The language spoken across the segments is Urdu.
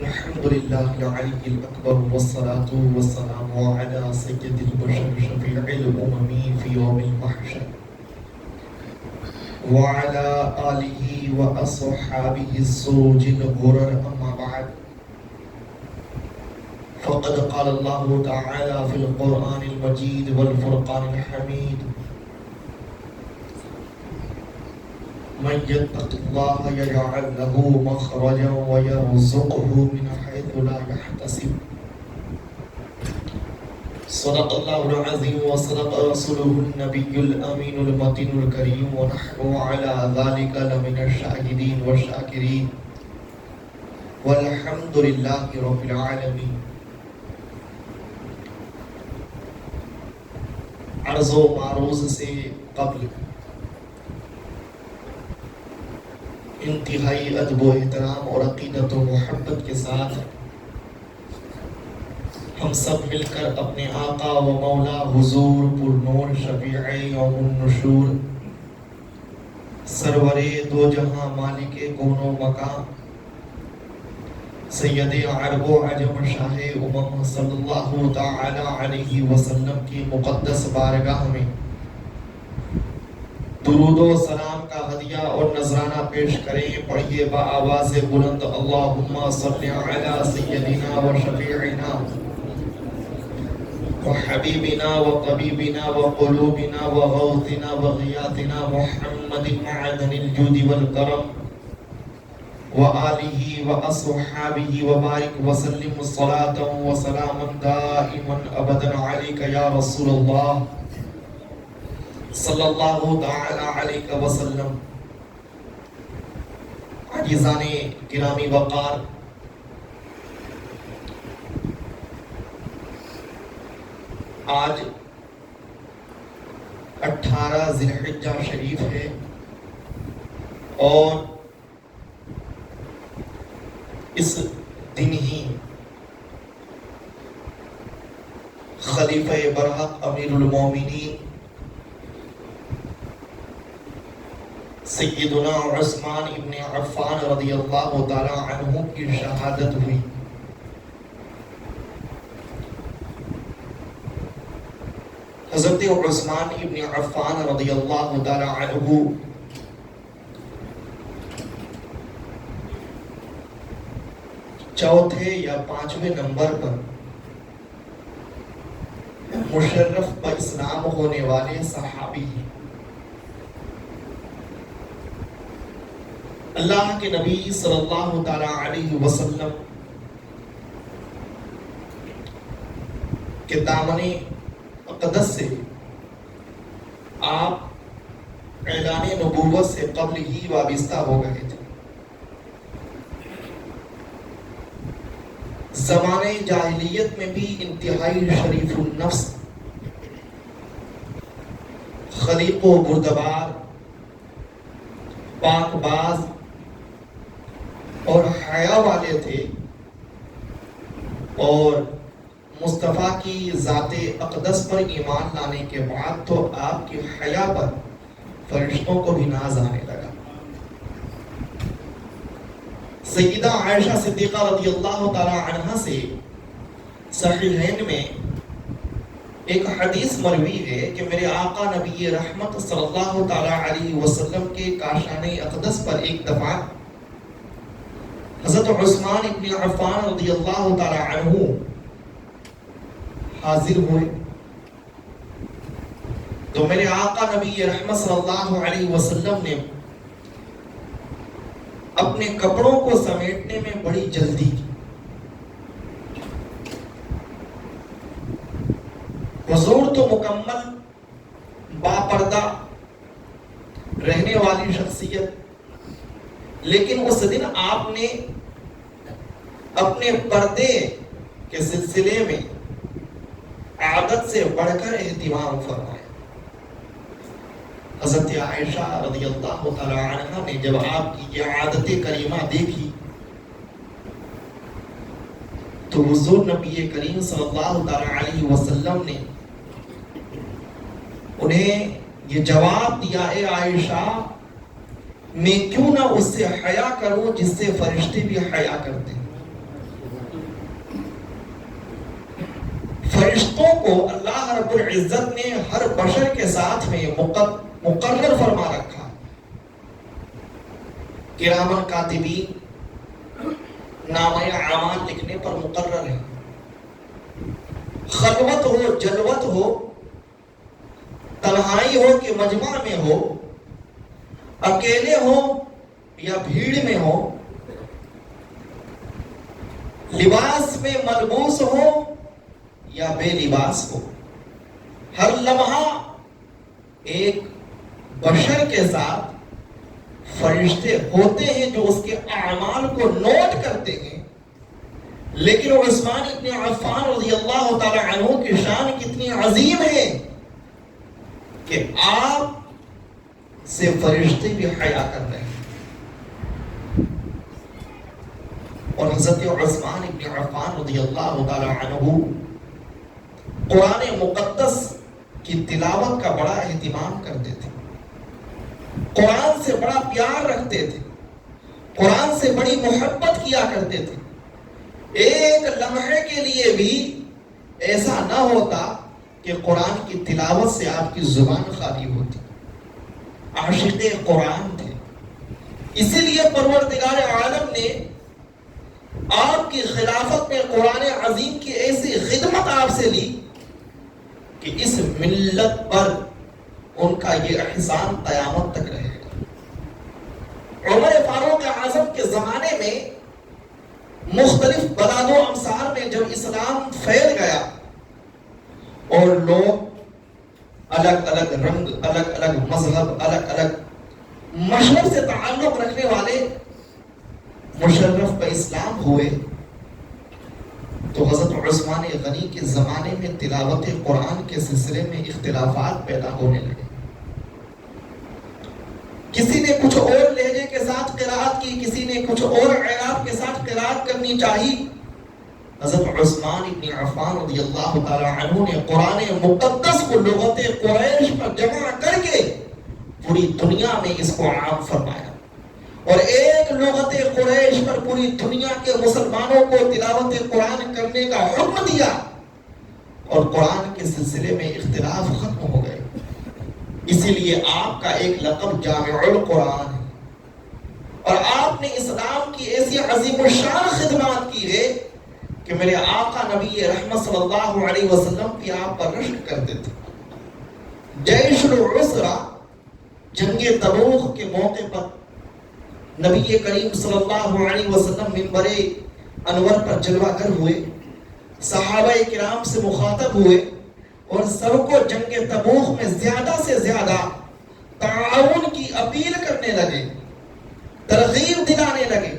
الحمد لله العلي الأكبر والصلاة والسلام على سيد البشر شفيع الأمم في يوم المحشر وعلى آله وأصحابه السروج الغرر. أما بعد، فقد قال الله تعالى في القرآن المجيد والفرقان الحميد: من يتق الله يجعل له مخرجا ويرزقه من حيث لا يحتسب. صدق الله العظيم وصدق رسوله النبي الأمين المتين الكريم، ونحن على ذلك لمن الشاهدين والشاكرين، والحمد لله رب العالمين. عرض و معروض سے قبل انتہائی ادب و احترام اور عقیدت و محبت کے ساتھ ہم سب مل کر اپنے آقا و مولا حضور پر نور شفیع یوم النشور، سرور دو جہاں مالک کون و مکان، سید عرب و عجم شاہ امم صلی اللہ تعالی علیہ وسلم کی مقدس بارگاہ میں درود و سلام کا ہدیہ اور نذرانہ پیش کریں. پڑھیے با آواز بلند: اللہم صلی علی سیدنا و شفیعنا و حبیبنا و طبیبنا و قلوبنا و غوثنا و غیاثنا محمد معدن الجود والکرم و آلہ و اصحابہ و بارک وسلم صلاة و سلاما دائما ابدا علیک یا رسول اللہ صلی اللہ تعالی علیہ وسلم. عزیزان گرامی وقار، آج 18 ذی الحجہ شریف ہے اور اس دن ہی خلیفہ برحق امیر المومنین سیدنا عثمان ابن عفان رضی اللہ تعالی عنہ کی شہادت ہوئی. حضرت عثمان ابن عفان رضی اللہ تعالی عنہ چوتھے یا 5ویں نمبر پر مشرف باسلام ہونے والے صحابی ہیں. اللہ کے نبی صلی اللہ تعالی علیہ وسلم کے دامن اقدس سے آپ اعلان نبوت سے قبل ہی وابستہ ہو گئے تھے. زمانے جاہلیت میں بھی انتہائی شریف النفس، خلیق و بردبار، پاک باز اور حیا والے تھے، اور مصطفیٰ کی ذات اقدس پر ایمان لانے کے بعد تو آپ کی حیا پر فرشتوں کو بھی ناز آنے لگا. سیدہ عائشہ صدیقہ رضی اللہ تعالی عنہ سے صحیحین میں ایک حدیث مروی ہے کہ میرے آقا نبی رحمت صلی اللہ تعالی علیہ وسلم کے کاشان اقدس پر ایک دفعہ حضرت عثمان ابن عفان رضی اللہ تعالی عنہ حاضر ہوئے تو میرے آقا نبی رحمت صلی اللہ علیہ وسلم نے اپنے کپڑوں کو سمیٹنے میں بڑی جلدی کی. حضور تو مکمل باپردہ رہنے والی شخصیت، لیکن اس دن آپ نے اپنے پردے کے سلسلے میں عادت سے بڑھ کر اہتمام فرمایا. حضرت عائشہ رضی اللہ تعالی عنہ نے جب آپ کی یہ عادت کریمہ دیکھی تو حضور نبی کریم صلی اللہ تعالی علیہ وسلم نے انہیں یہ جواب دیا: اے عائشہ، میں کیوں نہ اس سے حیا کروں جس سے فرشتے بھی حیا کرتے ہیں. فرشتوں کو اللہ رب العزت نے ہر بشر کے ساتھ میں مقرر فرما رکھا. کرامن کاتبین نامۂ اعمال لکھنے پر مقرر ہے. خلوت ہو، جلوت ہو، تنہائی ہو کہ مجمع میں ہو، اکیلے ہو یا بھیڑ میں ہو، لباس میں ملبوس ہو یا بے لباس ہو، ہر لمحہ ایک بشر کے ساتھ فرشتے ہوتے ہیں جو اس کے اعمال کو نوٹ کرتے ہیں. لیکن عثمان ابن عفان رضی اللہ تعالی عنہ کی شان کتنی عظیم ہے کہ آپ سے فرشتے بھی حیا کر رہے ہیں. اور حضرت عثمان ابن عفان رضی اللہ تعالی عنہ قرآن مقدس کی تلاوت کا بڑا اہتمام کرتے تھے، قرآن سے بڑا پیار رکھتے تھے، قرآن سے بڑی محبت کیا کرتے تھے. ایک لمحے کے لیے بھی ایسا نہ ہوتا کہ قرآن کی تلاوت سے آپ کی زبان خالی ہوتی. عاشق قرآن تھے. اسی لیے پروردگار عالم نے آپ کی خلافت میں قرآن عظیم کی ایسی خدمت آپ سے لی کہ اس ملت پر ان کا یہ احسان قیامت تک رہے گا. عمر فاروق اعظم کے زمانے میں مختلف بلاد و امصار میں جب اسلام پھیل گیا اور لوگ الگ الگ رنگ، الگ الگ مذہب، الگ الگ مشرب سے تعلق رکھنے والے مشرف پہ اسلام ہوئے، تو حضرت عثمان غنی کے زمانے میں تلاوت قرآن کے سلسلے میں اختلافات پیدا ہونے لگے. کسی نے کچھ اور لہجے کے ساتھ قرات کی، کسی نے کچھ اور اعراب کے ساتھ قرات کرنی چاہی. حضرت عثمان ابن عفان رضی اللہ تعالی عنہ نے قرآن مقدس کو لغت قریش پر جمع کر کے پوری دنیا میں اس کو عام فرمایا، اور ایک لغت قریش پر پوری دنیا کے مسلمانوں کو تلاوت قرآن کرنے کا حکم دیا، اور قرآن کے سلسلے میں اختلاف ختم ہو گئے. اسی لیے آپ کا ایک لقب جامع القرآن ہے، اور آپ نے اسلام کی ایسی عظیم الشان خدمات کی ہے کہ میرے آقا نبی رحمت صلی اللہ علیہ وسلم بھی آپ پر رشک کرتے تھے. جیش العسرہ، جنگ تبوک کے موقع پر نبی کریم صلی اللہ علیہ وسلم منبر انور پر جلوہ گر ہوئے، صحابہ کرام سے مخاطب ہوئے اور سب کو جنگ تبوک میں زیادہ سے زیادہ تعاون کی اپیل کرنے لگے، ترغیب دلانے لگے.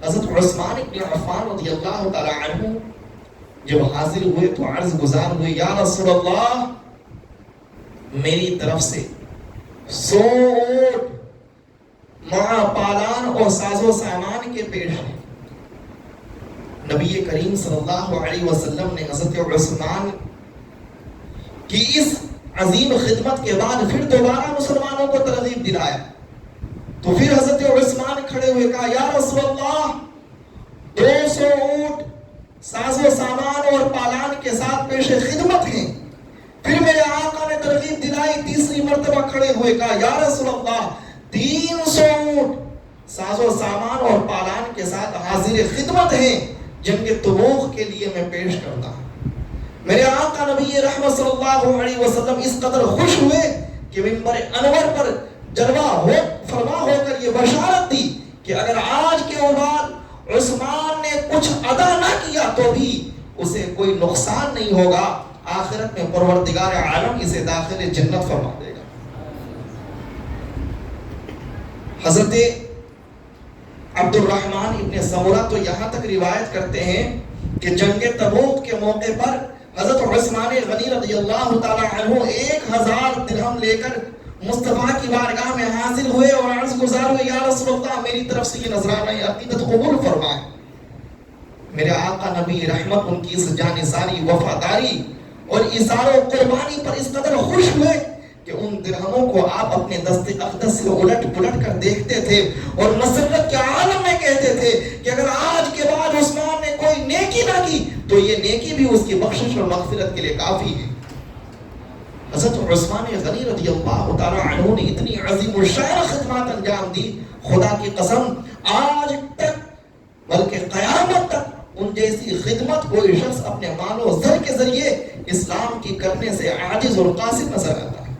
حضرت عثمان ابن عفان رضی اللہ تعالی عنہ جب حاضر ہوئے تو عرض گزار ہوئے، یا رسول اللہ، میری طرف سے 100 اونٹ مع پالان اور ساز و سامان کے پیش ہیں. نبی کریم صلی اللہ علیہ وسلم نے حضرت عثمان کی اس عظیم خدمت کے بعد پھر دوبارہ مسلمانوں کو ترغیب دلایا. تو پھر حضرت عثمان کھڑے ہوئے کہا، یا رسول اللہ، 200 اونٹ ساز و سامان اور پالان کے ساتھ پیش خدمت ہیں. پھر میرے آقا نے ترغیب دلائی، تیسری مرتبہ کھڑے ہوئے کہا، یا رسول اللہ، 300 اونٹ ساز و سامان اور پالان کے ساتھ حاضر خدمت ہیں، جنگ تبوک کے لیے میں پیش کرتا ہوں. میرے آقا نبی رحمت صلی اللہ علیہ وسلم اس قدر خوش ہوئے کہ منبر انور پر جلوہ فرما ہو کر یہ بشارت دی کہ اگر آج کے بعد عثمان نے کچھ ادا نہ کیا تو بھی اسے کوئی نقصان نہیں ہوگا، آخرت میں پروردگار عالم اسے داخل جنت فرما دے گا. حضرت عبد الرحمن ابن سمرہ تو یہاں تک روایت کرتے ہیں کہ جنگ تبوک کے موقع پر حضرت عثمان غنی رضی اللہ تعالی عنہ 1000 درہم لے کر مصطفیٰ کی بارگاہ میں حاضر ہوئے اور عرض گزار ہوئے، یا رسول اللہ، میری طرف سے یہ نذرانہ عقیدت قبول فرمائیں. میرے آقا نبی رحمت ان کی اس جانثاری، وفاداری اور اظہار و قربانی پر اس قدر خوش ہوئے کہ ان درہموں کو آپ اپنے دست اقدس سے الٹ پلٹ کر دیکھتے تھے اور مسرت کے عالم میں کہتے تھے کہ اگر آج کے بعد عثمان نے کوئی نیکی نہ کی تو تو یہ نیکی بھی اس کی بخشش اور مغفرت کے لیے کافی ہے۔ حضرت عثمان غنی رضی اللہ تعالی عنہ نے اتنی عظیم الشان خدمات انجام دی، خدا کی قسم آج تک بلکہ قیامت تک ان جیسی خدمت کوئی شخص اپنے مال و زر کے ذریعے اسلام کی کرنے سے عاجز اور قاصر نظر آتا ہے۔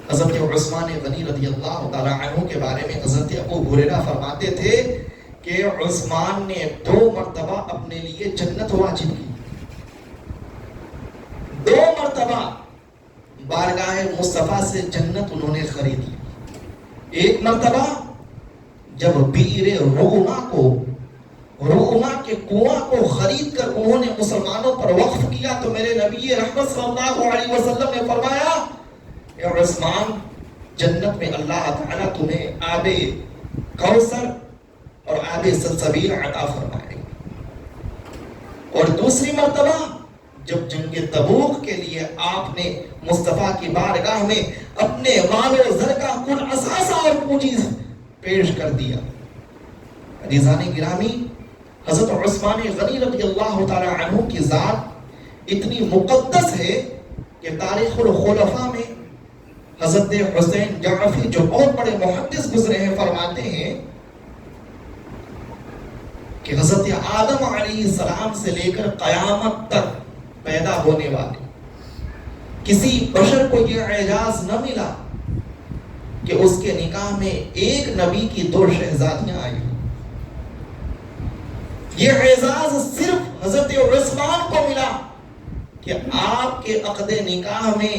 حضرت عثمان غنی رضی اللہ تعالی عنہ کے بارے میں حضرت ابو ہریرہ فرماتے تھے کہ عثمان نے 2 مرتبہ اپنے لیے جنت واجب کی، 2 مرتبہ بارگاہ مصطفیٰ سے جنت انہوں نے خریدی۔ ایک مرتبہ جب بئر رعما کے کنواں کو خرید کر انہوں نے مسلمانوں پر وقف کیا تو میرے نبی رحمت صلی اللہ علیہ وسلم نے فرمایا، اے عثمان، جنت میں اللہ تعالیٰ تمہیں آب کوثر اور آب سلسبیل عطا فرمائے گا۔ اور دوسری مرتبہ جب جنگ تبوک کے لیے آپ نے مصطفیٰ کی بارگاہ میں اپنے مال و زر کا کل اثاثہ اور پونجی پیش کر دیا۔ عزیزان گرامی، حضرت عثمان غنی رضی اللہ تعالی عنہ کی ذات اتنی مقدس ہے کہ تاریخ الخلفاء میں حضرت حسین جعفری جو بہت بڑے محدث گزرے ہیں فرماتے ہیں کہ حضرت آدم علیہ السلام سے لے کر قیامت تک پیدا ہونے والے کسی بشر کو یہ اعزاز نہ ملا کہ اس کے نکاح میں ایک نبی کی 2 شہزادیاں آئی۔ یہ اعزاز صرف حضرت عثمان کو ملا کہ آپ کے عقد نکاح میں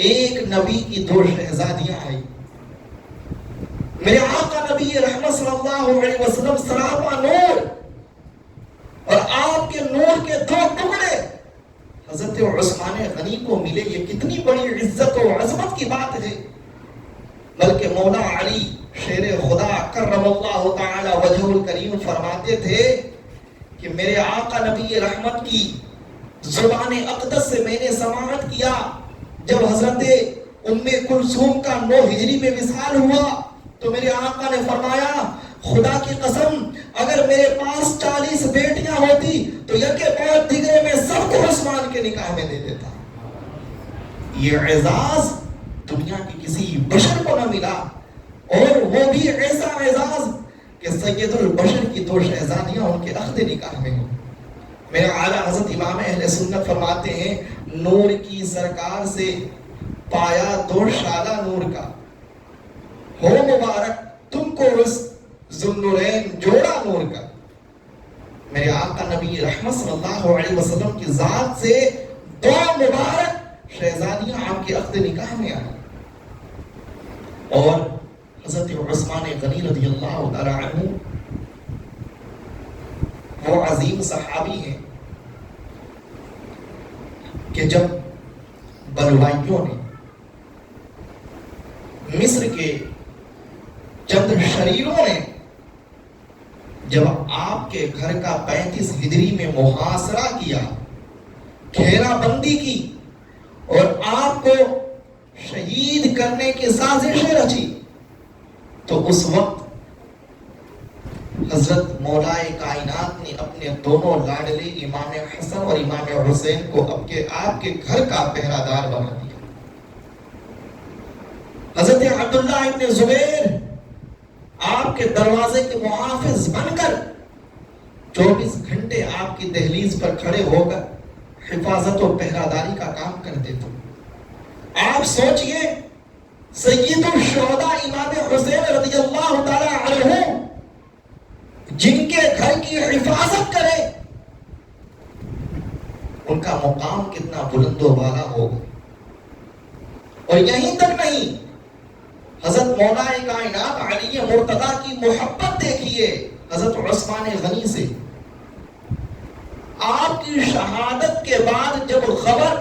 ایک نبی کی 2 شہزادیاں آئی۔ میرے آقا نبی رحمت صلی اللہ علیہ وسلم سراپا نور، اور آپ کے نور کے 2 ٹکڑے حضرت عثمان غنی کو ملے۔ یہ کتنی بڑی عزت و عظمت کی بات ہے۔ بلکہ مولا علی شیر خدا کرم اللہ تعالی وجہ الکریم فرماتے تھے کہ میرے آقا نبی رحمت کی زبان اقدس سے میں نے سماعت کیا جب حضرت ام کلثوم کا 9 ہجری میں وصال ہوا تو میرے آقا نے فرمایا، خدا کی قسم اگر میرے پاس 40 بیٹیاں ہوتی تو یکے بعد دیگرے میں سب کو عثمان کے نکاح میں دے دیتا۔ یہ اعزاز دنیا کی کسی بشر کو نہ ملا، اور وہ بھی ایسا اعزاز کہ سید البشر کی 2 شہزادیاں ان کے عقد نکاح میں ہوں۔ میرے اعلیٰ حضرت امام اہل سنت فرماتے ہیں، نور کی سرکار سے پایا 2 شالہ نور کا، ہو مبارک تم کو ذوالنورین جوڑا نور کا۔ میرے آقا نبی رحمت صلی اللہ علیہ وسلم کی ذات سے 2 مبارک شہزادیاں آپ کے عقد نکاح میں آئیں۔ اور حضرت عثمان غنی رضی اللہ تعالی عنہ وہ عظیم صحابی ہیں کہ جب بلوائیوں نے مصر کے چند شریروں نے جب آپ کے گھر کا 35 ہجری میں محاصرہ کیا، گھیرا بندی کی اور آپ کو شہید کرنے کی سازشیں رچی، تو اس وقت حضرت مولا کائنات نے اپنے دونوں لاڈلے امام حسن اور امام حسین کو آپ کے گھر کا پہرہ دار بنا دیا۔ حضرت عبداللہ ابن زبیر آپ کے دروازے کے محافظ بن کر 24 گھنٹے آپ کی دہلیز پر کھڑے ہو کر حفاظت و پہرہ داری کا کام کرتے تھے۔ آپ سوچئے سید الشہداء امام حسین رضی اللہ تعالی عنہ جن کے گھر کی حفاظت کرے، ان کا مقام کتنا بلند و بالا ہوگا۔ اور یہیں تک نہیں، حضرت مولا کائنات علی مرتضیٰ کی محبت دیکھیے حضرت عثمان غنی سے۔ آپ کی شہادت کے بعد جب خبر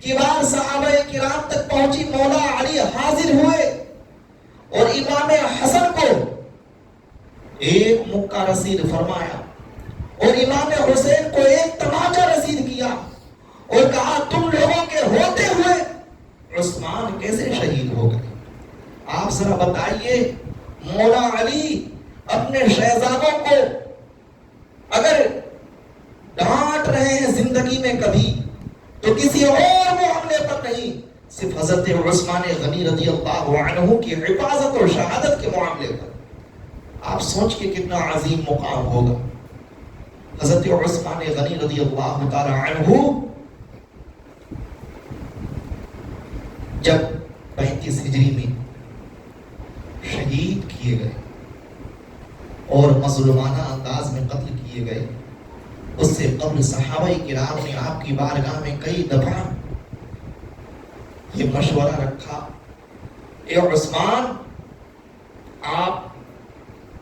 کبار صحابہ کرام تک پہنچی، مولا علی حاضر ہوئے اور امام حسن کو ایک مکہ رسید فرمایا اور امام حسین کو ایک تماچا رسید کیا اور کہا، تم لوگوں کے ہوتے ہوئے عثمان کیسے شہید ہو گئے؟ آپ ذرا بتائیے، مولا علی اپنے شہزادوں کو اگر ڈانٹ رہے ہیں زندگی میں کبھی تو کسی اور معاملے پر نہیں، صرف حضرت عثمان غنی رضی اللہ عنہ کی حفاظت اور شہادت کے معاملے پر۔ آپ سوچ کے کتنا عظیم مقام ہوگا۔ حضرت عثمان غنی رضی اللہ تعالی عنہ جب 35 ہجری میں شہید کیے گئے اور مظلومانہ انداز میں قتل کیے گئے، اس سے قبل صحابہ کرام نے آپ کی بارگاہ میں کئی دفعہ یہ مشورہ رکھا، اے عثمان آپ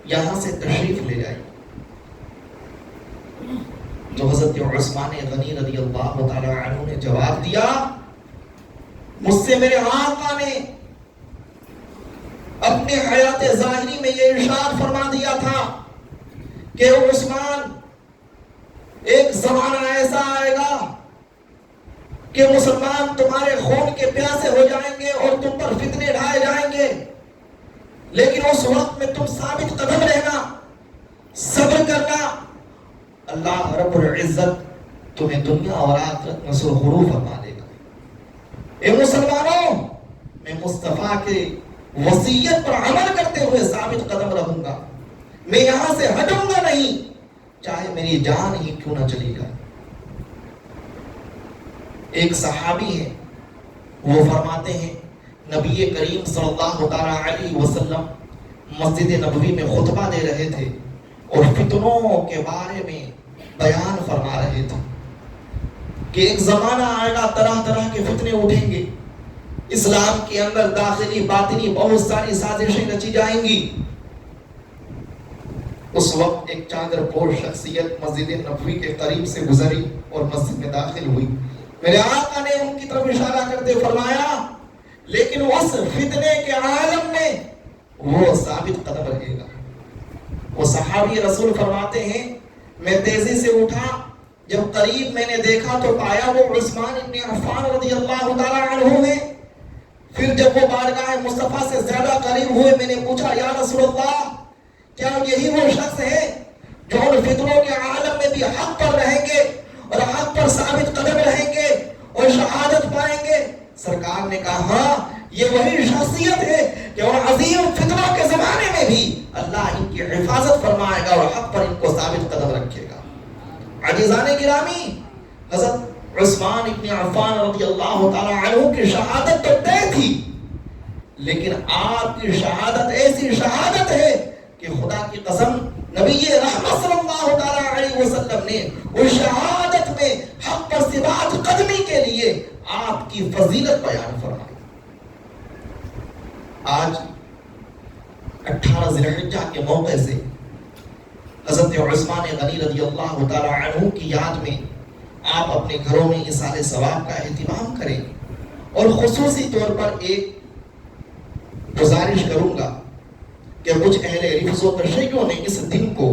یہاں سے تشریف لے جائیں۔ تو حضرت عثمان غنی رضی اللہ تعالی عنہ نے جواب دیا، مجھ سے میرے آقا نے اپنے حیات ظاہری میں یہ ارشاد فرما دیا تھا کہ عثمان ایک زمانہ ایسا آئے گا کہ مسلمان تمہارے خون کے پیاسے ہو جائیں گے اور تم پر فتنے ڈھائے جائیں گے، لیکن اس وقت میں تم ثابت قدم رہنا، صبر کرنا، اللہ رب العزت تمہیں دنیا اور آخرت میں سرخرو فرما دے گا۔ اے مسلمانوں، میں مصطفیٰ کے وصیت پر عمل کرتے ہوئے ثابت قدم رہوں گا، میں یہاں سے ہٹوں گا نہیں، چاہے میری جان ہی کیوں نہ چلی جائے۔ ایک صحابی ہے، وہ فرماتے ہیں نبی کریم صلی اللہ تعالی علیہ وسلم مسجد نبوی میں خطبہ دے رہے تھے اور فتنوں کے بارے میں بیان فرما رہے تھے کہ ایک زمانہ آئے گا، طرح طرح کے فتنے اٹھیں گے، اسلام کے اندر داخلی باطنی بہت ساری سازشیں رچی جائیں گی۔ اس وقت ایک چادر پوش شخصیت مسجد نبوی کے قریب سے گزری اور مسجد میں داخل ہوئی۔ میرے آقا نے ان کی طرف اشارہ کرتے فرمایا، لیکن اس فتنے کے عالم میں وہ ثابت قدم رہے گا۔ وہ صحابی رسول فرماتے ہیں میں تیزی سے اٹھا، جب قریب میں نے دیکھا تو پایا وہ عثمان ابن عفان رضی اللہ تعالی عنہ ہے۔ پھر جب وہ بارگاہ مصطفیٰ سے زیادہ قریب ہوئے، میں نے پوچھا یا رسول اللہ، کیا یہی وہ شخص ہے جو ان فتنوں کے عالم میں بھی حق پر رہیں گے اور حق پر ثابت قدم رہیں گے اور شہادت پائیں گے؟ سرکار نے کہا ہاں، یہ وہی شخصیت ہے کہ ان عظیم فتنوں کے زمانے میں بھی اللہ ان کی حفاظت فرمائے گا اور حق پر ان کو ثابت قدم رکھے گا۔ عزیزان گرامی، حضرت عثمان ابن عفان رضی اللہ تعالی عنہ کی شہادت تو طے تھی، لیکن آپ کی شہادت ایسی شہادت ہے کہ خدا کی قسم نبی رحمت صلی اللہ تعالی علیہ وسلم نے اس شہادت میں حق پر ثبات قدمی کے لیے آپ کی فضیلت بیان فرمائی۔ آج 18 ذی الحجہ کے موقع سے حضرت عثمان غنی رضی اللہ تعالی عنہ کی یاد میں آپ اپنے گھروں میں ایصال ثواب کا اہتمام کریں، اور خصوصی طور پر ایک گزارش کروں گا کہ کچھ اہل رفض و تشیع نے اس دن کو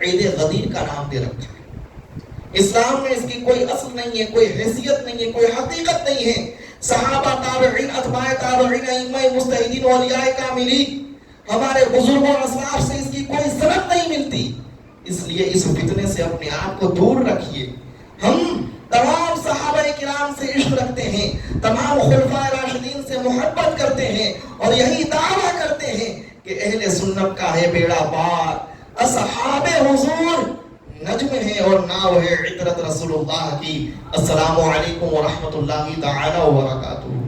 عید غدیر کا نام دے رکھا ہے۔ اسلام میں اس کی کوئی اصل نہیں ہے، کوئی حیثیت نہیں ہے، کوئی حقیقت نہیں ہے۔ صحابہ، تابعین، اتباع تابعین، ائمہ مجتہدین، اولیاء کاملین، ہمارے بزرگوں اسلاف سے اس کی کوئی سند نہیں ملتی۔ اس لیے اس فتنے سے اپنے آپ کو دور رکھیے۔ ہم تمام صحابہ کرام سے عشق رکھتے ہیں، تمام خلفائے راشدین سے محبت کرتے ہیں، اور یہی دعویٰ کرتے ہیں کہ اہل سنت کا ہے بیڑا پار، اصحاب حضور نجم ہے اور ناو ہے عطرت رسول اللہ کی۔ السلام علیکم ورحمۃ اللہ تعالی وبرکاتہ۔